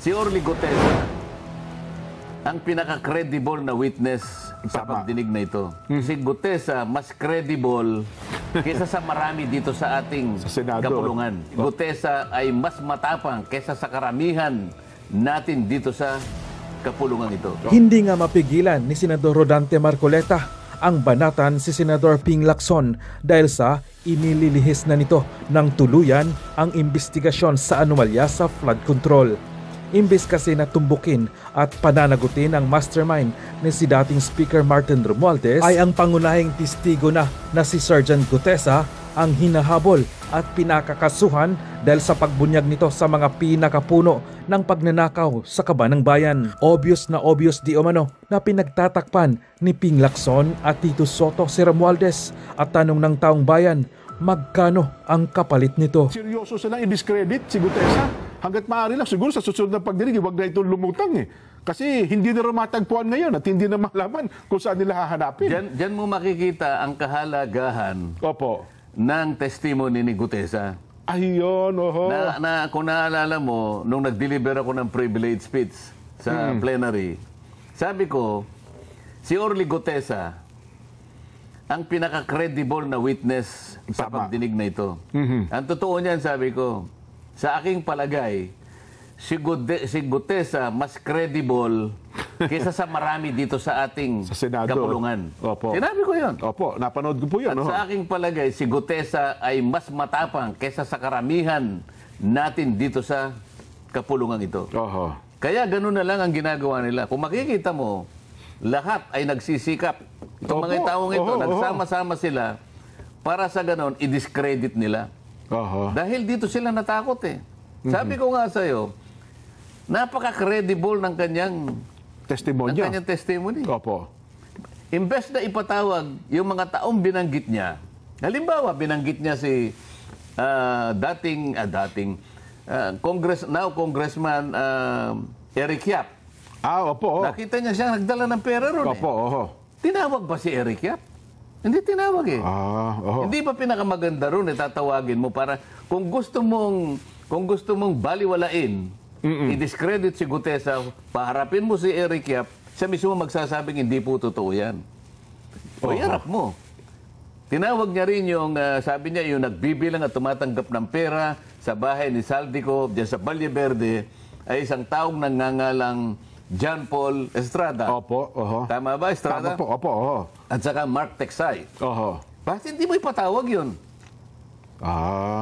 Si Orly Gutesa, ang pinaka-credible na witness sa pagdinig na ito. Si Gutesa, mas credible kaysa sa marami dito sa ating kapulungan. Gutesa ay mas matapang kaysa sa karamihan natin dito sa kapulungan ito. Hindi nga mapigilan ni Senador Rodante Marcoleta ang banatan si Senador Ping Lacson dahil sa inililihis na nito ng tuluyan ang investigasyon sa anomalya sa flood control. Imbes kasi na tumbukin at pananagutin ang mastermind ni si dating Speaker Martin Romualdez, ay ang pangunahing testigo na si Sergeant Gutesa ang hinahabol at pinakakasuhan dahil sa pagbunyag nito sa mga pinakapuno ng pagnanakaw sa Kabanang Bayan. Obvious di umano na pinagtatakpan ni Ping Lacson at Tito Soto si Romualdez at tanong ng taong bayan, magkano ang kapalit nito? Seryoso silang i-discredit si Gutesa. Hanggat maaari lang, siguro sa susunod na pagdinig, huwag na itong lumutang eh. Kasi hindi na rin matagpuan ngayon at hindi na malaman kung saan nila hahanapin. Diyan mo makikita ang kahalagahan ng testimony ni Gutesa. Ayun, oho. Kung naalala mo, nung nag-deliver ako ng privilege speech sa plenary, sabi ko, si Orly Gutesa, ang pinaka-credible na witness sa pagdinig na ito. Ang totoo niyan, sabi ko, sa aking palagay, si Gutesa mas credible kaysa sa marami dito sa ating kapulungan. Opo. Sinabi ko yun. Opo, napanood ko po yun. At sa aking palagay, si Gutesa ay mas matapang kaysa sa karamihan natin dito sa kapulungan ito. Oho. Kaya ganun na lang ang ginagawa nila. Kung makikita mo, lahat ay nagsisikap. Itong mga taong ito, nagsama-sama sila para sa ganon, i-discredit nila. Dahil dito sila natakot eh. Sabi ko nga sa'yo, napaka-credible ng kanyang testimony. Opo. Imbes na ipatawag yung mga taong binanggit niya, halimbawa, binanggit niya si Congressman Eric Yap. Opo. Nakita niya siya nagdala ng pera ron Tinawag ba si Eric Yap? Hindi tinawag eh. Hindi ba pinakamaganda ron tatawagin mo para kung gusto mong baliwalain, i-discredit si Gutesa, paharapin mo si Eric Yap, siya mismo magsasabing hindi po totoo yan. O iharap mo. Tinawag niya rin yung, sabi niya, yung nagbibilang at tumatanggap ng pera sa bahay ni Saldico, dyan sa Valle Verde, ay isang taong nangangalang John Paul Estrada. Tama ba, Estrada? Tama po. At saka Mark Texay. Bakit hindi mo ipatawag yun?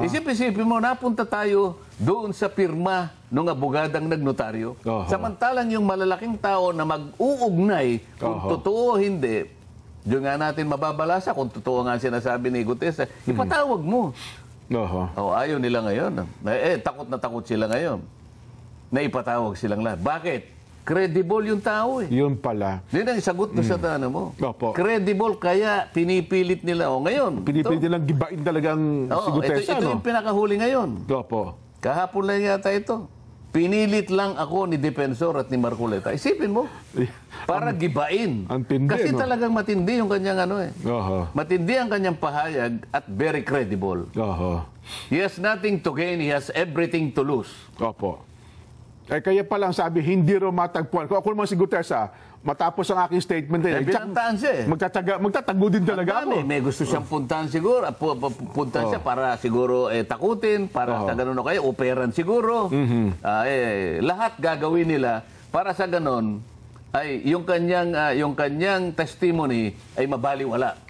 Isip-isipin mo, napunta tayo doon sa pirma ng abogadang nagnotaryo. Samantalang yung malalaking tao na mag-uugnay kung totoo o hindi, doon nga natin mababalasa kung totoo nga sinasabi ni Gutesa, ipatawag mo. Ayaw nila ngayon. Takot na takot sila ngayon na ipatawag silang lahat. Bakit? Credible yung tao eh. Yun pala. Yun ang sagot mo sa tanong mo. Credible, kaya pinipilit nila. Ngayon. Pinipilit nilang gibain talagang si Gutesa, ito yung pinakahuli ngayon. Kahapon lang yata ito. Pinilit lang ako ni Defensor at ni Marcoleta. Isipin mo. Para gibain. Kasi talagang matindi yung kanyang matindi ang kanyang pahayag at very credible. He has nothing to gain. He has everything to lose. Kaya palang sabi, hindi rin matagpuan. Kung ako naman si Gutesa, matapos ang aking statement binantaan siya magtatago din talaga ako. May gusto siyang puntahan siguro. Puntahan siya para siguro takutin, para sa ganun o kaya, operan siguro. Lahat gagawin nila para sa ganun ay yung kanyang testimony ay mabaliwala.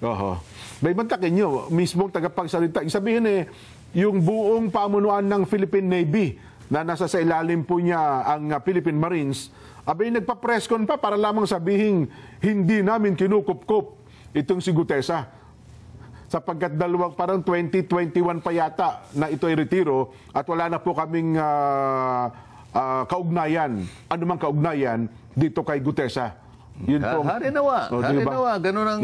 May mantakin nyo, mismong tagapagsalita. Sabihin yung buong pamunuan ng Philippine Navy na nasa sa ilalim po niya ang Philippine Marines, abay nagpa-press con pa para lamang sabihin hindi namin kinukupkup itong si Gutesa. Sapagkat parang 2021 pa yata na ito ay retiro at wala na po kaming kaugnayan, anumang kaugnayan dito kay Gutesa. Yun po. Harinawa. Ganun ang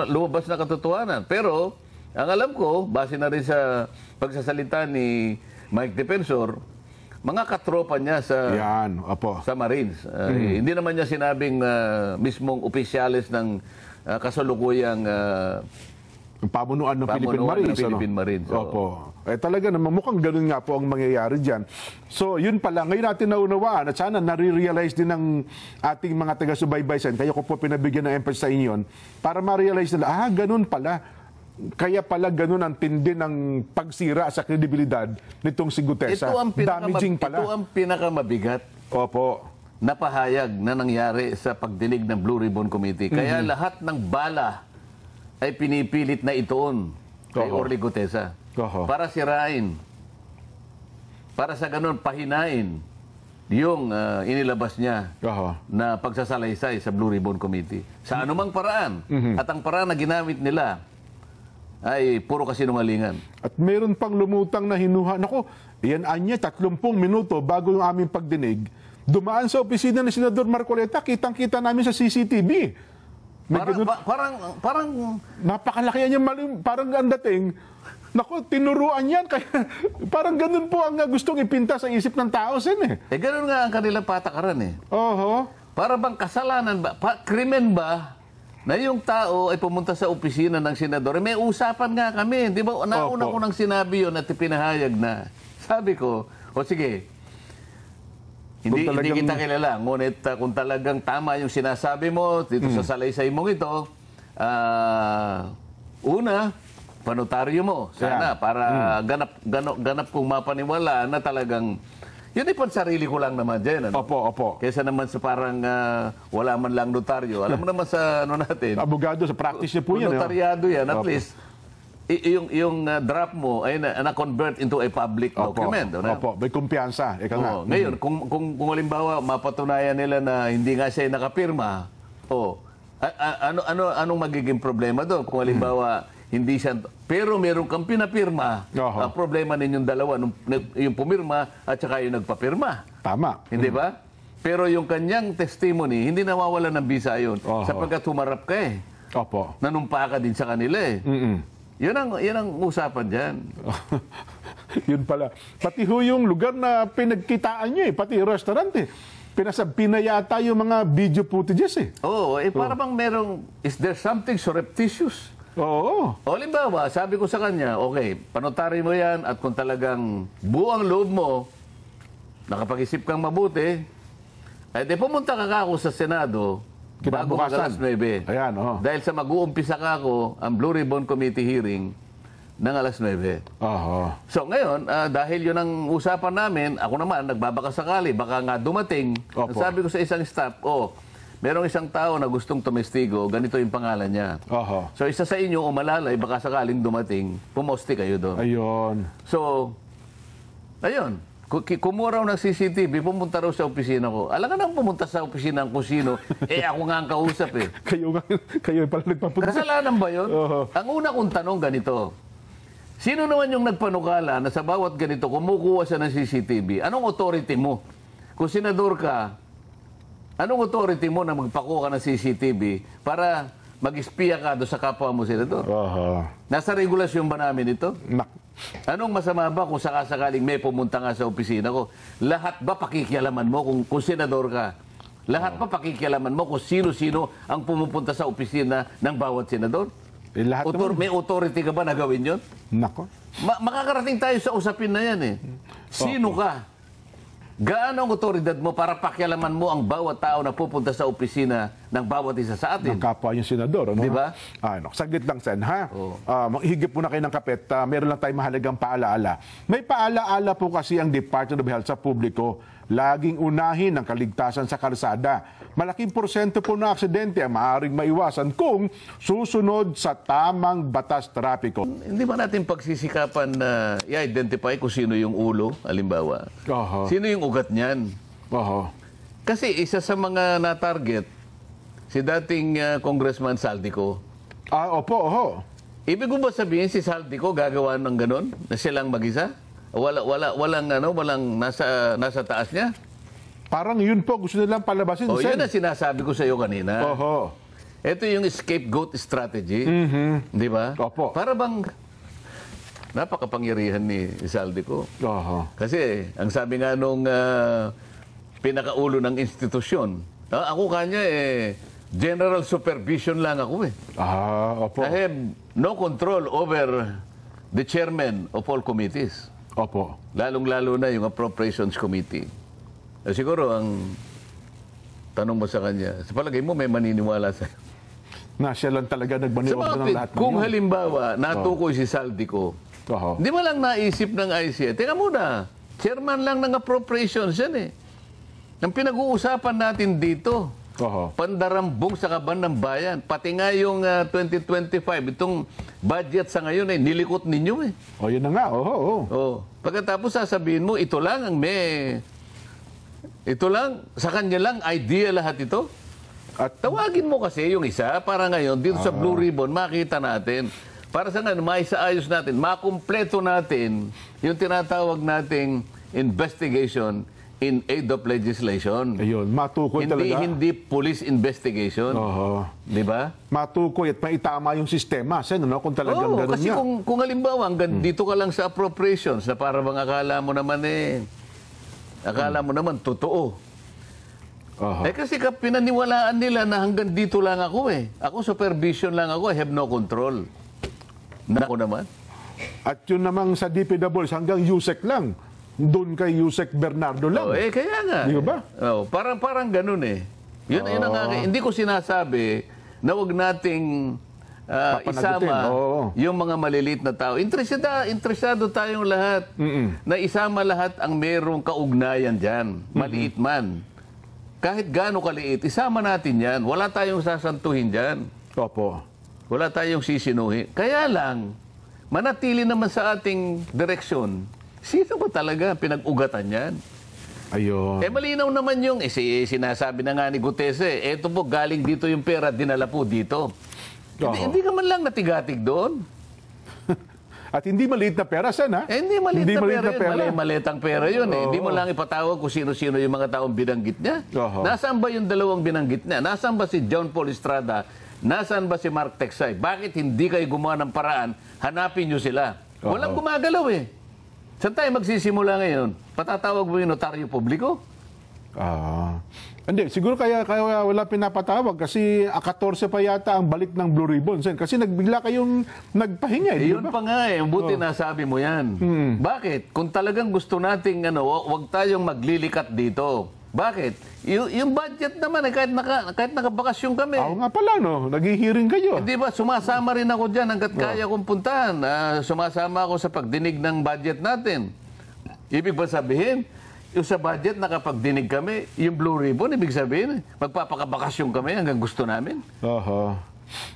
lumabas na katotohanan. Pero, ang alam ko, base na rin sa pagsasalita ni Mike Defensor, mga katropa niya sa Marines. Hindi naman niya sinabing mismong opisyalis ng kasalukuyang Ang pamunuan ng Philippine Marines. Philippine Marines. Opo. Talaga naman, mukhang ganun nga po ang mangyayari dyan. So, yun pala. Ngayon natin naunawaan at sana nare-realize din ng ating mga taga-subaybay sen. Kaya ko po pinabigyan ng emphasis sa inyo para ma-realize nila, ganun pala. Kaya pala ganun ang tindi ng pagsira sa kredibilidad nitong si Gutesa. Damaging pala. Ito ang pinakamabigat. Opo. Na pahayag na nangyari sa pagdinig ng Blue Ribbon Committee. Kaya lahat ng bala ay pinipilit na ituon kay Orly Gutesa. Para sirain. Para sa ganun, pahinain yung inilabas niya na pagsasalaysay sa Blue Ribbon Committee. Sa anumang paraan. At ang paraan na ginamit nila ay puro kasinungalingan. At meron pang lumutang na hinuha. Naku, yan anya, 30 minuto bago yung aming pagdinig, dumaan sa opisina ni Senador Marcoleta, kitang-kita namin sa CCTV. Parang napakalaki yan yung parang ang dating. Naku, tinuruan yan. Kaya, parang ganun po ang gustong ipinta sa isip ng tao, sen eh. Ganun nga ang kanilang patakaran eh. Oho. Para bang kasalanan ba, krimen ba, na yung tao ay pumunta sa opisina ng senador. May usapan nga kami. Di ba? Nauna ko nang sinabi yun at ipinahayag na. Sabi ko, sige, hindi kita kilala. Ngunit kung talagang tama yung sinasabi mo dito sa salaysay mong ito, una, panotaryo mo. Sana para ganap kong mapaniwala na talagang yun ay sarili ko lang naman dyan. Ano? Opo. Kesa naman sa parang wala man lang notaryo. Alam mo naman sa natin. Abogado, sa practice niya po yan. Notaryado yan. At least, yung draft mo ay na-convert into a public document. Opo, may kumpiyansa. Ngayon, kung halimbawa mapatunayan nila na hindi nga siya nakapirma, anong magiging problema doon? Kung halimbawa, hindi siya, pero meron kang pinapirma, ang problema ninyong dalawa, yung pumirma at saka yung nagpapirma. Tama. Hindi ba? Pero yung kanyang testimony, hindi nawawala ng bisa yun. Sapagkat humarap ka eh. Opo. Nanumpa ka din sa kanila eh. Yun ang usapan dyan. Yun pala. Pati ho yung lugar na pinagkitaan nyo eh, pati restaurant eh. Pinayata yung mga video footages eh. Para bang merong, is there something surreptitious? Oo. O halimbawa, sabi ko sa kanya, okay, panotary mo yan at kung talagang buo ang loob mo, nakapag-isip kang mabuti, di pumunta ka ako sa Senado bago alas 9. Ayan, Dahil sa mag-uumpisa ka ako ang Blue Ribbon Committee hearing ng alas 9. So ngayon, dahil yun ang usapan namin, ako naman, nagbabakasakali, baka nga dumating, sabi ko sa isang staff, merong isang tao na gustong tumestigo, ganito yung pangalan niya. So isa sa inyo, umalalay, baka sakaling dumating, pumoste kayo doon. Ayun. So, ayun. Kumuha raw ng CCTV, pumunta raw sa opisina ko. Alam ka nang pumunta sa opisina ng kusino, ako nga ang kausap eh. Kayo pala nagpapunta. Kasalanan ba yun? Ang una kong tanong ganito, sino naman yung nagpanukala na sa bawat ganito, kumukuha siya ng CCTV? Anong authority mo? Kung senador ka, anong authority mo na magpakuha ka ng CCTV para mag-espiya ka doon sa kapwa mo senador? Nasa regulasyon ba namin ito? Anong masama ba kung sakasakaling may pumunta nga sa opisina ko? Lahat ba pakikialaman mo kung senador ka? Lahat ba pakikialaman mo kung sino-sino ang pumupunta sa opisina ng bawat senador? Lahat May authority ka ba na gawin yun? Nako. Makakarating tayo sa usapin na yan eh. Sino ka? Gaano ang otoridad mo para pakialaman mo ang bawat tao na pupunta sa opisina ng bawat isa sa atin? Ng kapwa yung senador. Di ba? Saglit lang, Sen, ha? Higip muna kayo ng kapet. Meron lang tayong mahalagang paalaala. May paalaala po kasi ang Department of Health sa publiko. Laging unahin ang kaligtasan sa kalsada. Malaking porsyento po ng aksidente ang maaaring maiwasan kung susunod sa tamang batas trapiko. Hindi ba natin pagsisikapan na i-identify kung sino yung ulo, halimbawa? Sino yung ugat niyan? Kasi isa sa mga na-target, si dating Congressman Saldico. Opo. Ibig ko ba sabihin si Saldico gagawa ng ganon? Na silang mag-isa? Walang nasa taas niya? Parang yun po, gusto nilang palabasin. Yun ang sinasabi ko sa iyo kanina. Ito yung scapegoat strategy. Di ba? Opo. Para bang napakapangyarihan ni Saldico. Kasi ang sabi nga nung pinakaulo ng institusyon, ako kanya general supervision lang ako eh. Opo. I have no control over the chairman of all committees. Opo. Lalong-lalo na yung Appropriations Committee. Siguro ang tanong mo sa kanya, sa palagay mo may maniniwala sa Na siya lang talaga Sa nagmaniobra ng lahat ng kung yun. halimbawa natukoy si Saldico, Oho. hindi mo lang naisip ng ICI. Teka muna, chairman lang ng appropriations yan eh. Ang pinag-uusapan natin dito, Oho. pandarambong sa kaban ng bayan. Pati nga yung 2025, itong budget sa ngayon ay nilikot ninyo eh. O, yun na nga. Oho. Oh. Pagkatapos sasabihin mo, ito lang sa kanya lang idea lahat ito. At Tawagin mo kasi yung isa para ngayon dito sa Blue Ribbon makita natin. Para sa ngayon, maisaayos natin, makumpleto natin yung tinatawag nating investigation in aid of legislation. ayun, matukoy talaga. Hindi police investigation. Oho. Di ba? Matukoy at maitama yung sistema. Sen, no? Kung talagang ganun kasi nga. kung halimbawa, hanggang dito ka lang sa appropriations na para bang akala mo naman totoo. Oho. Kasi pinaniwalaan nila na hanggang dito lang ako eh. Ako supervision lang ako, I have no control. Nako naman. At yun namang sa DPWs hanggang USEC lang. Doon kay USEC Bernardo lang. Kaya nga. Di ba? Parang ganun eh. Yun ang hindi ko sinasabi na wag nating Papanagutin. isama Oo. yung mga maliliit na tao. Interesado tayong lahat na isama lahat ang merong kaugnayan dyan. Maliit man. Kahit gaano kaliit, isama natin yan. Wala tayong sasantuhin dyan. Opo. Wala tayong sisinuhin. Kaya lang, manatili naman sa ating direksyon. Sino ba talaga pinag-ugatan yan? Ayun. Malinaw naman yung, sinasabi na nga ni Gutese, eto po, galing dito yung pera, dinala po dito. Hindi ka man lang natigatig doon. At hindi maliit na pera, Sen, ha? Hindi maliit na pera yun. Malitang pera yun. Hindi mo lang ipatawag kung sino-sino yung mga taong binanggit niya. Oho. Nasaan ba yung dalawang binanggit niya? Nasaan ba si John Paul Estrada? Nasaan ba si Mark Texay? Bakit hindi kayo gumawa ng paraan? Hanapin nyo sila. Walang gumagalaw eh. Saan tayo magsisimula ngayon? Patatawag mo yung notaryo publiko? Hindi, siguro kaya wala pinapatawag kasi 14 pa yata ang balik ng Blue Ribbon, Sen. Kasi bigla kayong nagpahinga, di Yun ba? pa nga eh. Buti nasabi mo yan. Bakit? Kung talagang gusto nating wag tayong maglilikat dito. Bakit? Yung budget naman kahit nakabakasyon kami. Oo nga pala, no? Naghihiring kayo. Hindi ba, sumasama rin ako dyan hanggat kaya kong puntahan. Sumasama ako sa pagdinig ng budget natin. Ibig ba sabihin, yung sa budget na kapag dinig kami, yung Blue Ribbon, ibig sabihin, magpapakabakasyon kami hanggang gusto namin. Oho.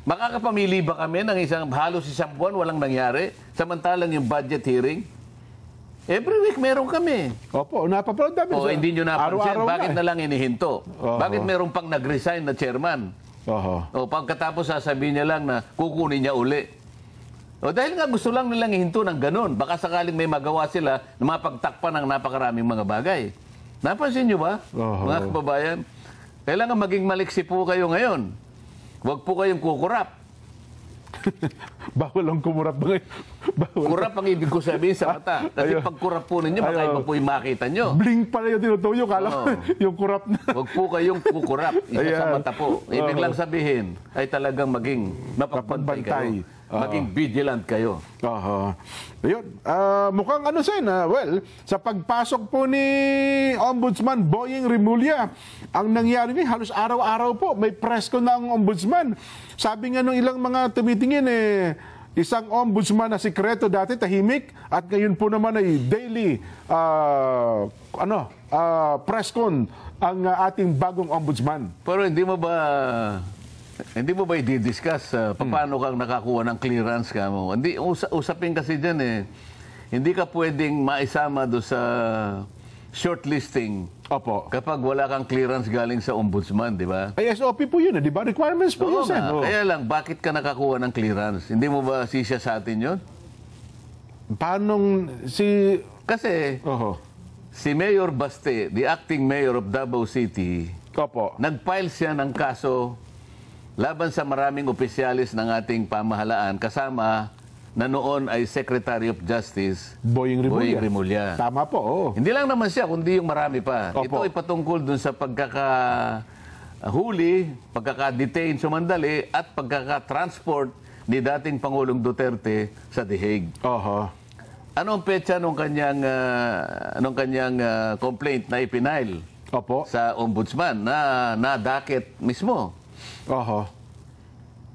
Makakapamili ba kami ng halos isang buwan, walang nangyari, samantalang yung budget hearing? Every week meron kami. Opo, napapanood namin. Hindi nyo napansin, Araw-araw bakit na lang inihinto? Oho. Bakit meron pang nag-resign na chairman? Oho. Pagkatapos sasabihin niya lang na kukunin niya uli. Dahil nga gusto lang nilang ihinto ng ganun. Baka sakaling may magawa sila na mapagtakpan ng napakaraming mga bagay. Napansin niyo ba, mga kababayan? Kailangan maging maliksi po kayo ngayon. Huwag po kayong kukurap. Bawal ang kumurap ba ngayon? Kurap ang ibig ko sabihin sa mata. Kasi pag kurap po ninyo, baka iba po yung makita nyo. Blink pala yung tinutuyo. Kala ko yung kurap na. Huwag po kayong kukurap. Isa sa Ayan. mata po. Ibig lang sabihin ay talagang maging mapagbantay kayo. Maging vigilant kayo. Oho. Ayun. Mukhang Sen, well, sa pagpasok po ni Ombudsman Boying Rimulya, ang nangyari ni halos araw-araw po, may press ko na ang Ombudsman. Sabi nga nung ilang mga tumitingin, isang Ombudsman na sikreto dati, tahimik, at ngayon po naman ay daily press con ang ating bagong Ombudsman. Pero hindi mo ba i-discuss paano kang nakakuha ng clearance ka mo? Hindi, usapin kasi dyan eh. Hindi ka pwedeng maisama do sa shortlisting Opo. kapag wala kang clearance galing sa ombudsman, di ba? Ay, SOP po yun, di ba? Requirements po Oo yun, Sen. nga. Oo. Kaya lang, bakit ka nakakuha ng clearance? Hindi mo ba sisya sa atin yun? Paano si... Kasi Oho. si Mayor Baste, the acting mayor of Davao City, Opo. nag-file siya ng kaso laban sa maraming opisyalis ng ating pamahalaan, kasama na noon ay Secretary of Justice Boying Rimulya. Tama po, oo. Hindi lang naman siya, kundi yung marami pa. Opo. Ito ay patungkol dun sa huli, pagkaka-detain sumandali, at pagkaka-transport ni dating Pangulong Duterte sa The Hague. Oho. Ano ang petsa nung kanyang complaint na ipinail Opo. sa ombudsman na nadakit mismo? Oho.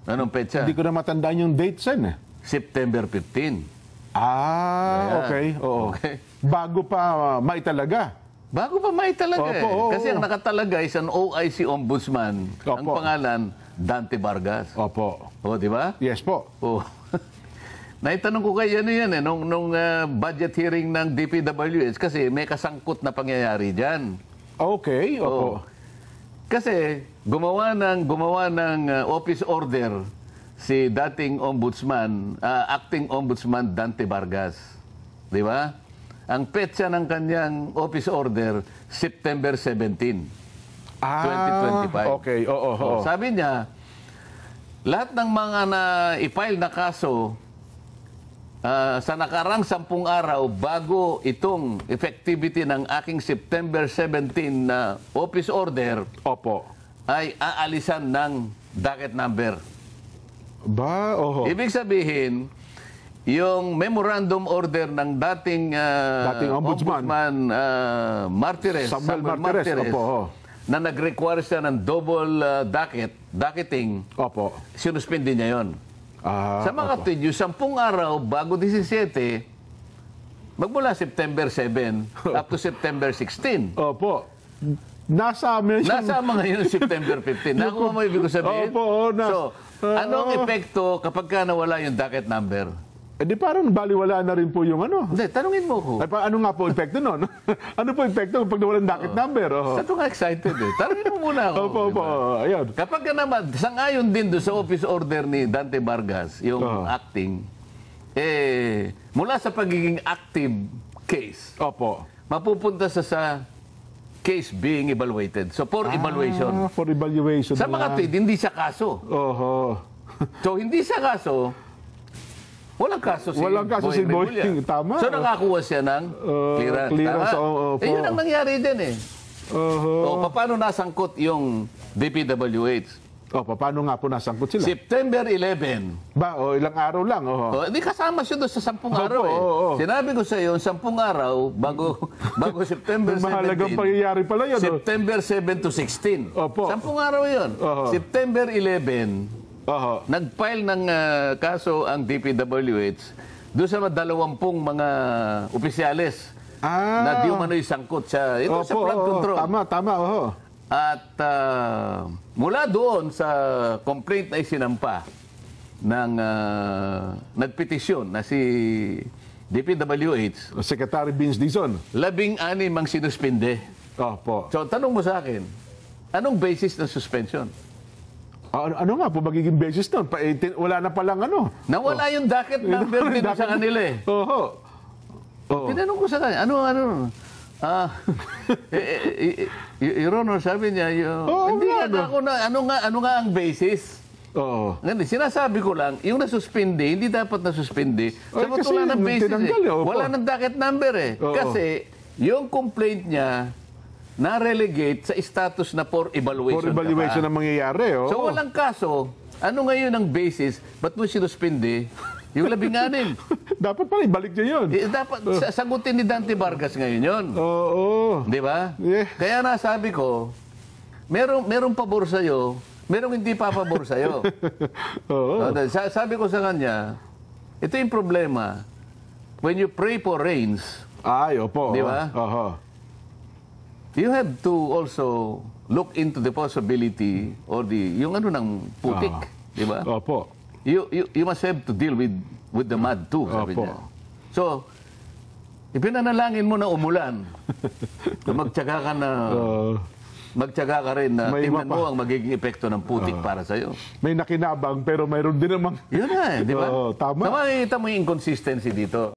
Anong petsa? Hindi ko na matandaan yung date, Sen. September 15. Ah, okay. Oo. Okay. Bago pa maitalaga. Bago pa may talaga Opo, eh. oo. Kasi ang nakatalaga is an OIC ombudsman. Ang Opo. pangalan, Dante Vargas. Opo. O, di ba? Yes po. Oh. Naitanong ko kay ano yan eh, nung budget hearing ng DPWH kasi may kasangkot na pangyayari dyan. Okay. Oh. Opo. Kasi gumawa ng office order si dating ombudsman, acting ombudsman Dante Vargas. Di ba? Ang petsa ng kanyang office order, September 17, 2025. Okay. Oo. Oo. Sabi niya, lahat ng mga na-file na kaso sa nakarang 10 araw bago itong effectivity ng aking September 17 na office order Opo. ay aalisan ng docket number. Ba? Oho. Ibig sabihin, yung memorandum order ng dating ombudsman. Martires, Samuel Martires. Opo. Oho. na nag-require siya ng double docketing, Opo. sinuspindi niya yon. Ah, Sa mga tweet, yung 10 araw bago 17, magmula September 7 up to September 16. Opo. Nasa amin yung... Nasama ngayon September 15. Nakuha mo ibig ko sabihin? Opo, So, anong epekto kapag ka nawala yung docket number? Eh di parang baliwala na rin po yung ano. Hindi, tanungin mo ko. Ay, ano nga po epekto nun? Ano po epekto pag nawalan docket number? Oho. Sa ito nga excited eh. Tanungin mo muna ako. Opo, opo. diba? Ayun. Kapag ka naman, sangayon din doon sa office order ni Dante Vargas, yung acting, mula sa pagiging active case, Opo. mapupunta sa case being evaluated. So, for evaluation. For evaluation Sa na mga lang. tweet, hindi siya kaso. Oho. So, hindi siya kaso, walang kaso si Walang kaso si Boying Boying. Remulla. Tama. So, nakakuha siya ng clearance. clearance, Tama? opo. Yun ang nangyari din eh. Oho. O, paano nasangkot yung DPWH? Opo, paano nga po nasangkot sila? September 11. Ba, ilang araw lang. Oho. O, hindi kasama siya doon sa 10 araw eh. oo. Sinabi ko sa iyo, 10 araw bago September 17. Mahalagang pangyayari pala yun. September 7 to 16. Opo. 10 araw yun. Oho. September 11, Oho. nag-file ng kaso ang DPWH doon sa 20 mga opisyales na di umano'y sangkot sa, ito sa flood control. Tama. Oho. At mula doon sa complaint na isinampa ng nagpetisyon na si DPWH, Secretary Vince Dizon. 16 ang sinuspinde. Opo. So, tanong mo sa akin, anong basis ng suspension? Ano nga po magiging basis nun? Wala na palang ano. Nawala yung docket number din sa kanila eh. Oho. Oo. Tinanong ko sa kanya, ano? Your Honor, sabi niya, hindi nga ako na, ano nga ang basis? Oo. Ngayon, sinasabi ko lang, yung nasuspindi, hindi dapat nasuspindi. Sabat kasi wala ng basis tinanggal, eh. opo. Wala ng docket number eh. Oo. Kasi yung complaint niya na-relegate sa status na for evaluation. For evaluation na mangyayari. Oo. So walang kaso, ano ngayon ang basis? Ba't mo sinuspindi? Yung 16. Dapat pala ibalik niya yun. Dapat sagutin ni Dante Vargas ngayon yun. Oo. Di ba? Yeah. Kaya nasabi ko, merong pabor sa'yo, merong hindi pa pabor sa'yo. Oo. Sabi ko sa kanya, ito yung problema. When you pray for rains, Ay, opo. Di ba? Oho. you have to also look into the possibility or yung ano ng putik. Di ba? Opo. You must have to deal with the mud too, sabi Opo. niya. So, ipinanalangin mo na umulan. Magtyaga ka na... Magtyaga ka rin na May tingnan iba pa. mo ang magiging epekto ng putik para sa'yo. May nakinabang pero mayroon din namang... Yun na eh, di ba? Oo, tama. Makikita mo yung inconsistency dito.